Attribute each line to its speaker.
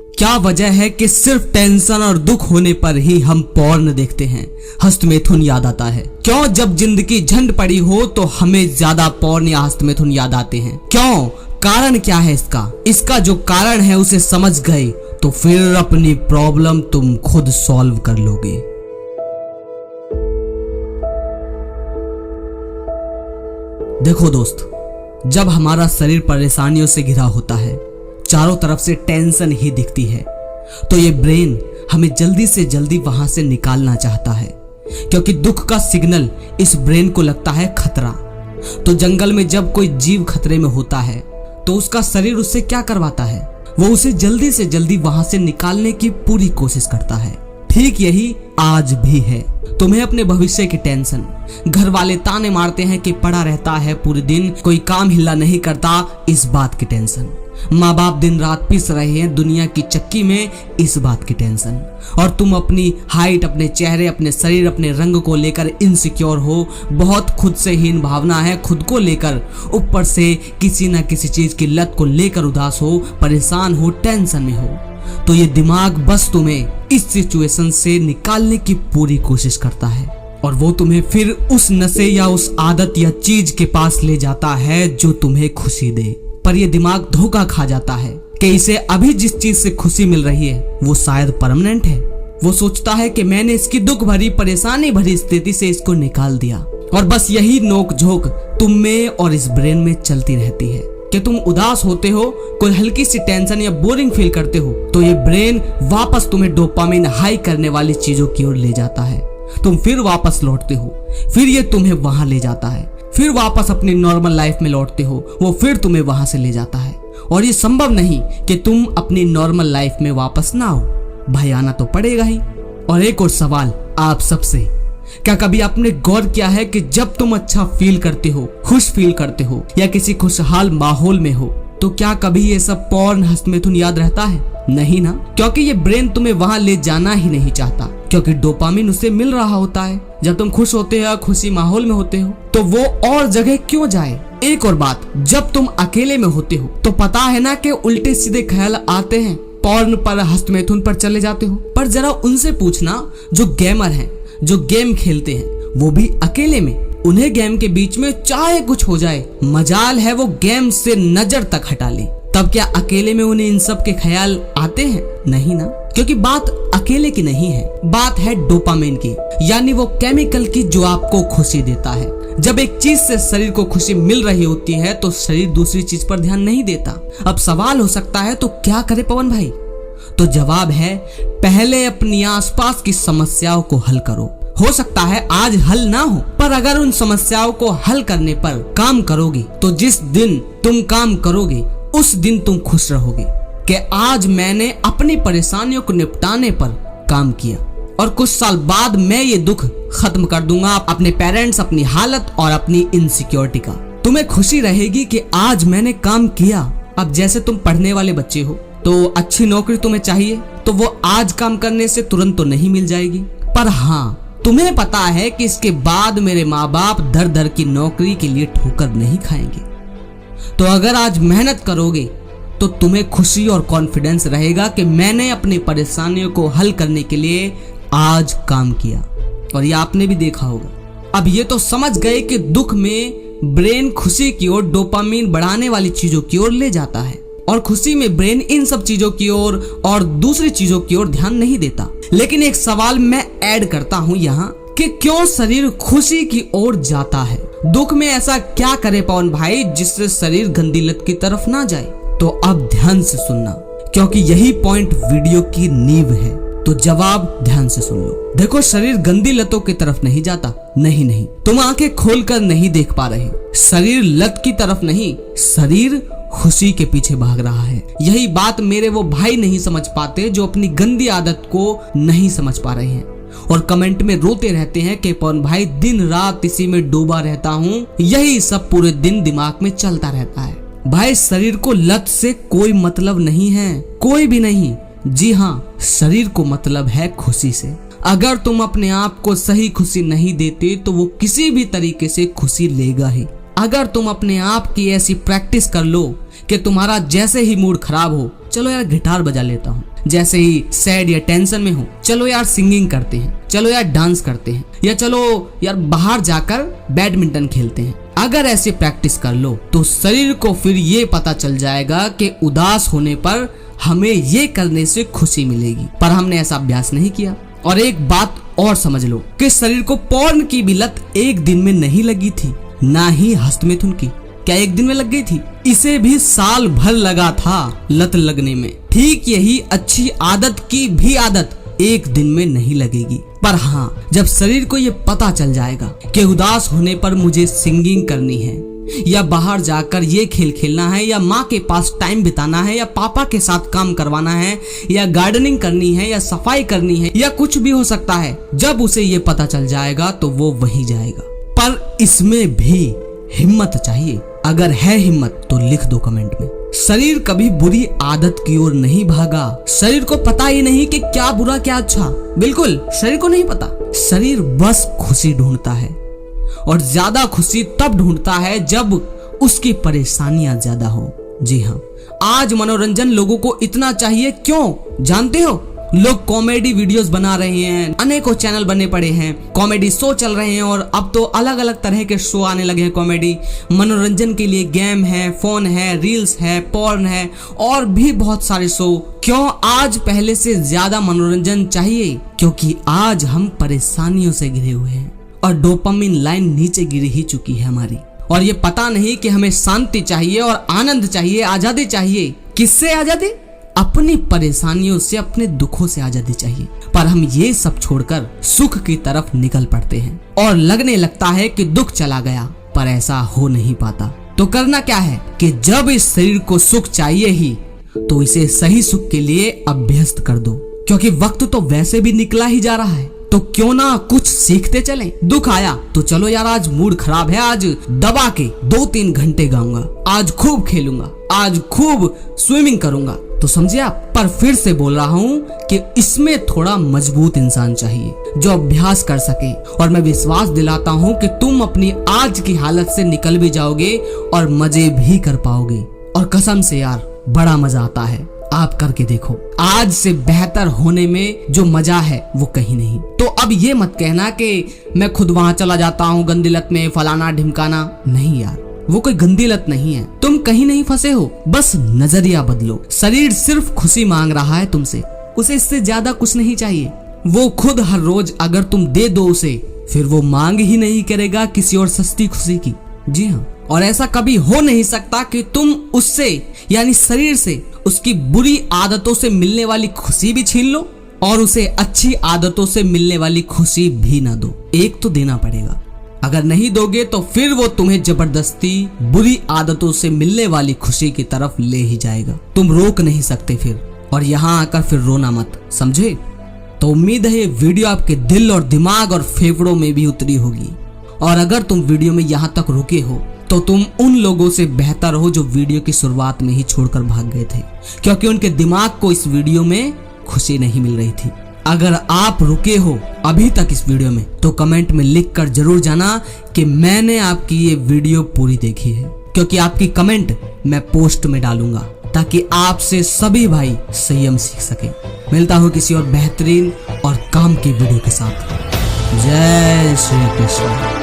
Speaker 1: क्या वजह है कि सिर्फ टेंशन और दुख होने पर ही हम पॉर्न देखते हैं, हस्तमैथुन याद आता है? क्यों जब जिंदगी झंड पड़ी हो तो हमें ज्यादा पॉर्न या हस्तमैथुन याद आते हैं? क्यों? कारण क्या है इसका? इसका जो कारण है उसे समझ गए तो फिर अपनी प्रॉब्लम तुम खुद सॉल्व कर लोगे। देखो दोस्त, जब हमारा शरीर परेशानियों से घिरा होता है, चारों तरफ से टेंशन ही दिखती है, तो ये ब्रेन हमें जल्दी से जल्दी वहां से निकालना चाहता है, क्योंकि दुख का सिग्नल इस ब्रेन को लगता है खतरा। तो जंगल में जब कोई जीव खतरे में होता है तो उसका शरीर उससे क्या करवाता है? वो उसे जल्दी से जल्दी वहां से निकालने की पूरी कोशिश करता है। ठीक यही आज भी है। तुम्हें अपने भविष्य की टेंशन, घर वाले ताने मारते हैं कि पड़ा रहता है पूरे दिन, कोई काम हिला नहीं करता, इस बात की टेंशन। माँ बाप दिन रात पिस रहे हैं दुनिया की चक्की में, इस बात की टेंशन। और तुम अपनी हाइट, अपने चेहरे, अपने शरीर, अपने रंग को लेकर इनसिक्योर हो, बहुत खुद से हीन भावना है खुद को लेकर, ऊपर से किसी न किसी चीज की लत को लेकर उदास हो, परेशान हो, टेंशन में हो। तो ये दिमाग बस तुम्हें इस सिचुएशन से निकालने की पूरी कोशिश करता है, और वो तुम्हें फिर उस नशे या उस आदत या चीज के पास ले जाता है जो तुम्हें खुशी दे। पर ये दिमाग धोखा खा जाता है कि इसे अभी जिस चीज से खुशी मिल रही है वो शायद परमानेंट है। वो सोचता है कि मैंने इसकी दुख भरी, परेशानी भरी स्थिति से इसको निकाल दिया, और बस यही नोक झोंक तुम में और इस ब्रेन में चलती रहती है कि तुम उदास होते हो, कोई हल्की सी टेंशन या बोरिंग फील करते हो तो ये ब्रेन वापस तुम्हें डोपामिन हाई करने वाली चीजों की ओर ले जाता है। तुम फिर वापस लौटते हो, फिर ये तुम्हें वहां ले जाता है, फिर वापस अपनी नॉर्मल लाइफ में लौटते हो, वो फिर तुम्हें वहां से ले जाता है। और ये संभव नहीं कि तुम अपनी नॉर्मल लाइफ में वापस ना आओ, भाई आना तो पड़ेगा ही। और एक और सवाल आप सबसे, क्या कभी आपने गौर किया है कि जब तुम अच्छा फील करते हो, खुश फील करते हो या किसी खुशहाल माहौल में हो, तो क्या कभी ये सब पॉर्न, हस्तमैथुन याद रहता है? नहीं ना, क्योंकि ये ब्रेन तुम्हें वहां ले जाना ही नहीं चाहता, क्योंकि डोपामिन उसे मिल रहा होता है। जब तुम खुश होते हो, खुशी माहौल में होते हो, तो वो और जगह क्यों जाए? एक और बात, जब तुम अकेले में होते हो तो पता है ना कि उल्टे सीधे ख्याल आते हैं, पॉर्न पर, हस्तमैथुन पर चले जाते हो। पर जरा उनसे पूछना जो गेमर हैं, जो गेम खेलते हैं, वो भी अकेले में, उन्हें गेम के बीच में चाहे कुछ हो जाए, मजाल है वो गेम से नजर तक हटा ले, तब क्या अकेले में उन्हें इन सब के ख्याल आते हैं? नहीं ना, क्योंकि बात अकेले की नहीं है, बात है डोपामिन की, यानी वो केमिकल की जो आपको खुशी देता है। जब एक चीज से शरीर को खुशी मिल रही होती है तो शरीर दूसरी चीज पर ध्यान नहीं देता। अब सवाल हो सकता है तो क्या करे पवन भाई? तो जवाब है, पहले अपनी आसपास की समस्याओं को हल करो। हो सकता है आज हल ना हो, पर अगर उन समस्याओं को हल करने पर काम करोगे तो जिस दिन तुम काम करोगे उस दिन तुम खुश रहोगे कि आज मैंने अपनी परेशानियों को निपटाने पर काम किया, और कुछ साल बाद मैं ये दुख खत्म कर दूंगा, अपने पेरेंट्स, अपनी हालत और अपनी इनसिक्योरिटी का। तुम्हें खुशी रहेगी कि आज मैंने काम किया। अब जैसे तुम पढ़ने वाले बच्चे हो तो अच्छी नौकरी तुम्हें चाहिए, तो वो आज काम करने से तुरंत तो नहीं मिल जाएगी, पर हाँ तुम्हें पता है कि इसके बाद मेरे माँ बाप दर दर की नौकरी के लिए ठोकर नहीं खाएंगे। तो अगर आज मेहनत करोगे तो तुम्हें खुशी और कॉन्फिडेंस रहेगा कि मैंने अपनी परेशानियों को हल करने के लिए आज काम किया। और ये आपने भी देखा होगा। अब ये तो समझ गए कि दुख में ब्रेन खुशी की ओर, डोपामिन बढ़ाने वाली चीजों की ओर ले जाता है, और खुशी में ब्रेन इन सब चीजों की ओर और दूसरी चीजों की ओर ध्यान नहीं देता। लेकिन एक सवाल मैं ऐड करता हूँ यहाँ कि क्यों शरीर खुशी की ओर जाता है? दुख में ऐसा क्या करे पवन भाई जिससे शरीर गंदी लत की तरफ ना जाए? तो अब ध्यान से सुनना, क्योंकि यही पॉइंट वीडियो की नींव है। तो जवाब ध्यान से सुन लो। देखो, शरीर गंदी लतों की तरफ नहीं जाता, नहीं, तुम आंखें खोलकर नहीं देख पा रहे। शरीर लत की तरफ नहीं, शरीर खुशी के पीछे भाग रहा है। यही बात मेरे वो भाई नहीं समझ पाते जो अपनी गंदी आदत को नहीं समझ पा रहे हैं, और कमेंट में रोते रहते हैं कि पवन भाई दिन रात इसी में डूबा रहता हूँ, यही सब पूरे दिन दिमाग में चलता रहता है। भाई, शरीर को लत से कोई मतलब नहीं है, कोई भी नहीं। जी हाँ, शरीर को मतलब है खुशी से। अगर तुम अपने आप को सही खुशी नहीं देते तो वो किसी भी तरीके से खुशी लेगा ही। अगर तुम अपने आप की ऐसी प्रैक्टिस कर लो कि तुम्हारा जैसे ही मूड खराब हो, चलो यार गिटार बजा लेता हूँ, जैसे ही सैड या टेंशन में हो, चलो यार सिंगिंग करते हैं, चलो यार डांस करते हैं, या चलो यार बाहर जाकर बैडमिंटन खेलते हैं। अगर ऐसे प्रैक्टिस कर लो तो शरीर को फिर ये पता चल जाएगा कि उदास होने पर हमें ये करने से खुशी मिलेगी, पर हमने ऐसा अभ्यास नहीं किया। और एक बात और समझ लो कि शरीर को पोर्न की भी लत एक दिन में नहीं लगी थी, ना ही हस्तमिथुन की। क्या एक दिन में लग गई थी? इसे भी साल भर लगा था लत लगने में। ठीक यही अच्छी आदत की भी आदत एक दिन में नहीं लगेगी। पर हाँ, जब शरीर को ये पता चल जाएगा कि उदास होने पर मुझे सिंगिंग करनी है, या बाहर जाकर ये खेल खेलना है, या माँ के पास टाइम बिताना है, या पापा के साथ काम करवाना है, या गार्डनिंग करनी है, या सफाई करनी है, या कुछ भी हो सकता है, जब उसे ये पता चल जाएगा तो वो वहीं जाएगा। पर इसमें भी हिम्मत चाहिए। अगर है हिम्मत तो लिख दो कमेंट में। शरीर कभी बुरी आदत की ओर नहीं भागा। शरीर को पता ही नहीं कि क्या बुरा क्या अच्छा, बिल्कुल शरीर को नहीं पता। शरीर बस खुशी ढूंढता है, और ज्यादा खुशी तब ढूंढता है जब उसकी परेशानियां ज्यादा हो। जी हाँ, आज मनोरंजन लोगों को इतना चाहिए क्यों जानते हो? लोग कॉमेडी वीडियोस बना रहे हैं, अनेकों चैनल बने पड़े हैं, कॉमेडी शो चल रहे हैं, और अब तो अलग अलग तरह के शो आने लगे हैं कॉमेडी। मनोरंजन के लिए गेम है, फोन है, रील्स है, पॉर्न है, और भी बहुत सारे शो। क्यों आज पहले से ज्यादा मनोरंजन चाहिए? क्योंकि आज हम परेशानियों से घिरे हुए हैं और डोपामिन लाइन नीचे गिरी ही चुकी है हमारी। और ये पता नहीं कि हमें शांति चाहिए और आनंद चाहिए, आजादी चाहिए। किससे आजादी? अपनी परेशानियों से, अपने दुखों से आजादी चाहिए। पर हम ये सब छोड़कर सुख की तरफ निकल पड़ते हैं और लगने लगता है कि दुख चला गया, पर ऐसा हो नहीं पाता। तो करना क्या है कि जब इस शरीर को सुख चाहिए ही, तो इसे सही सुख के लिए अभ्यस्त कर दो। क्योंकि वक्त तो वैसे भी निकला ही जा रहा है, तो क्यों ना कुछ सीखते चलें। दुख आया तो चलो यार, आज मूड खराब है, आज दबा के 2-3 घंटे गाऊंगा, आज खूब खेलूंगा, आज खूब स्विमिंग करूंगा। तो समझे आप? पर फिर से बोल रहा हूँ कि इसमें थोड़ा मजबूत इंसान चाहिए जो अभ्यास कर सके। और मैं विश्वास दिलाता हूँ कि तुम अपनी आज की हालत से निकल भी जाओगे और मजे भी कर पाओगे। और कसम से यार, बड़ा मजा आता है। आप करके देखो। आज से बेहतर होने में जो मजा है वो कहीं नहीं। तो अब ये मत कहना कि मैं खुद वहां चला जाता हूँ गंदी लत में, फलाना ढिमकाना। नहीं यार, वो कोई गंदी लत नहीं है। तुम कहीं नहीं फंसे हो, बस नजरिया बदलो। शरीर सिर्फ खुशी मांग रहा है तुमसे, उसे इससे ज्यादा कुछ नहीं चाहिए। वो खुद हर रोज अगर तुम दे दो उसे, फिर वो मांग ही नहीं करेगा किसी और सस्ती खुशी की। जी हाँ, और ऐसा कभी हो नहीं सकता कि तुम उससे यानी शरीर से उसकी बुरी आदतों से मिलने वाली खुशी भी छीन लो और उसे अच्छी आदतों से मिलने वाली खुशी भी ना दो। एक तो देना पड़ेगा। अगर नहीं दोगे तो फिर वो तुम्हें जबरदस्ती बुरी आदतों से मिलने वाली खुशी की तरफ ले ही जाएगा। तुम रोक नहीं सकते फिर। और यहाँ आकर फिर रोना मत, समझे? तो उम्मीद है ये वीडियो आपके दिल और दिमाग और फेफड़ों में भी उतरी होगी। और अगर तुम वीडियो में यहाँ तक रुके हो तो तुम उन लोगों से बेहतर हो जो वीडियो की शुरुआत में ही छोड़कर भाग गए थे, क्योंकि उनके दिमाग को इस वीडियो में खुशी नहीं मिल रही थी। अगर आप रुके हो अभी तक इस वीडियो में, तो कमेंट में लिख कर जरूर जाना कि मैंने आपकी ये वीडियो पूरी देखी है, क्योंकि आपकी कमेंट मैं पोस्ट में डालूंगा ताकि आपसे सभी भाई संयम सीख सके। मिलता हूँ किसी और बेहतरीन और काम की वीडियो के साथ। जय श्री कृष्ण।